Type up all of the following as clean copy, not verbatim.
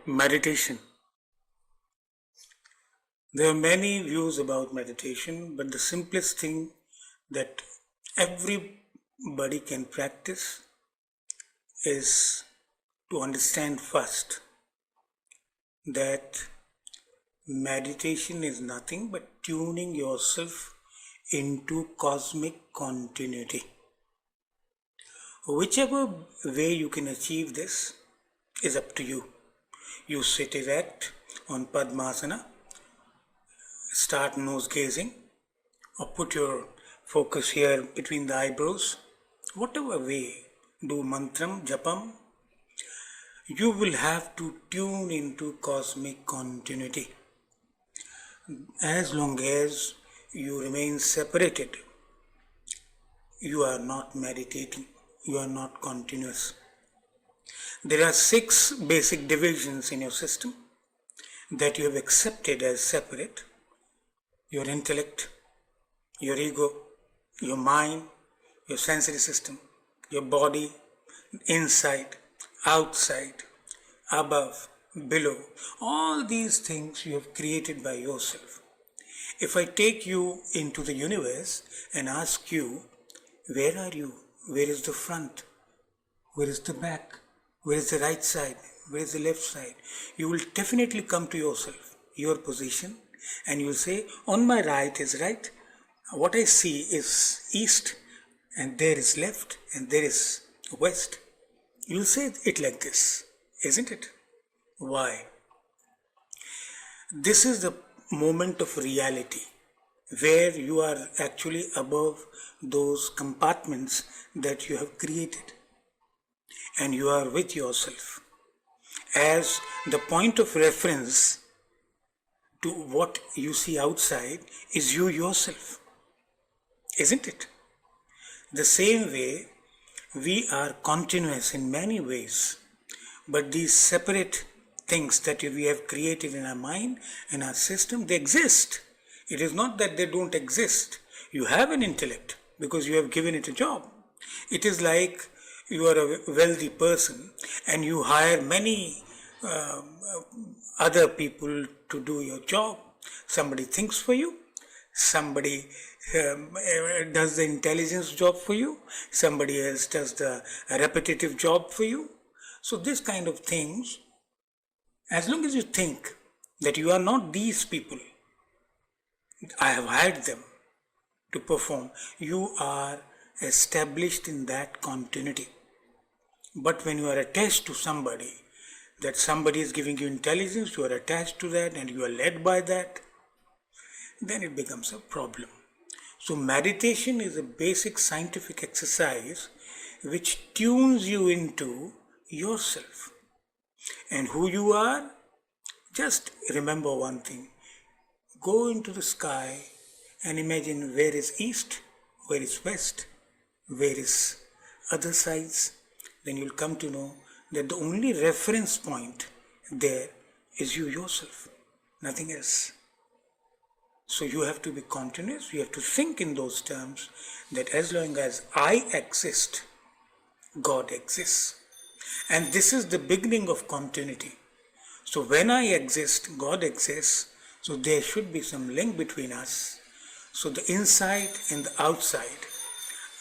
Meditation. There are many views about meditation, but the simplest thing that everybody can practice is to understand first that meditation is nothing but tuning yourself into cosmic continuity. Whichever way you can achieve this is up to you. You sit erect on Padmasana, start nose gazing, or put your focus here between the eyebrows. Whatever way, do mantram, japam. You will have to tune into cosmic continuity. As long as you remain separated, you are not meditating, you are not continuous. There are 6 basic divisions in your system that you have accepted as separate: your intellect, your ego, your mind, your sensory system, your body, inside, outside, above, below. All these things you have created by yourself. If I take you into the universe and ask you, where are you? Where is the front? Where is the back? Where is the right side? Where is the left side? You will definitely come to yourself, your position, and you will say, on my right is right. What I see is east, and there is left, and there is west. You will say it like this, isn't it? Why? This is the moment of reality where you are actually above those compartments that you have created, and you are with yourself as the point of reference to what you see outside is you yourself, isn't it? The same way, we are continuous in many ways, but these separate things that we have created in our mind and our system, they exist. It is not that they don't exist. You have an intellect because you have given it a job. It is like you are a wealthy person and you hire many other people to do your job. Somebody thinks for you, somebody does the intelligence job for you, somebody else does the repetitive job for you. So this kind of things, as long as you think that you are not these people, I have hired them to perform, you are established in that continuity. But when you are attached to somebody, that somebody is giving you intelligence, you are attached to that and you are led by that, then it becomes a problem. So meditation is a basic scientific exercise which tunes you into yourself. And who you are, just remember one thing. Go into the sky and imagine where is east, where is west, where is other sides. Then you'll come to know that the only reference point there is you yourself, nothing else. So you have to be continuous, you have to think in those terms that as long as I exist, God exists. And this is the beginning of continuity. So when I exist, God exists, so there should be some link between us. So the inside and the outside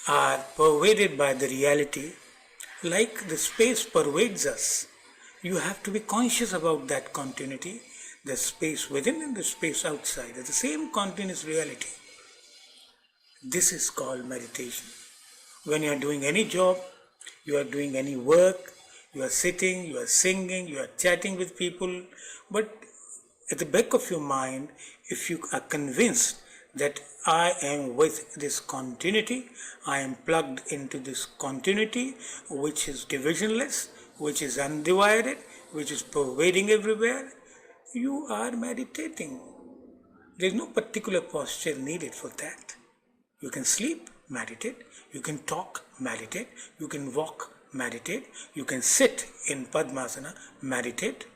are pervaded by the reality like the space pervades us. You have to be conscious about that continuity, the space within and the space outside, the same continuous reality. This is called meditation. When you are doing any job, you are doing any work, you are sitting, you are singing, you are chatting with people, but at the back of your mind, if you are convinced that I am with this continuity, I am plugged into this continuity which is divisionless, which is undivided, which is pervading everywhere, you are meditating. There is no particular posture needed for that. You can sleep, meditate. You can talk, meditate. You can walk, meditate. You can sit in Padmasana, meditate.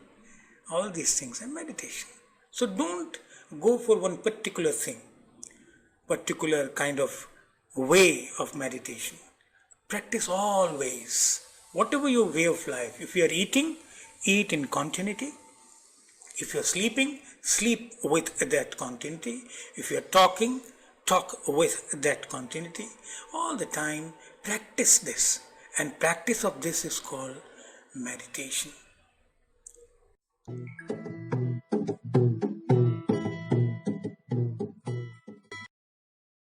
All these things are meditation. So don't go for one particular thing, particular kind of way of meditation. Practice always. Whatever your way of life. If you are eating, eat in continuity. If you're sleeping, sleep with that continuity. If you're talking, talk with that continuity. All the time, practice this. And practice of this is called meditation.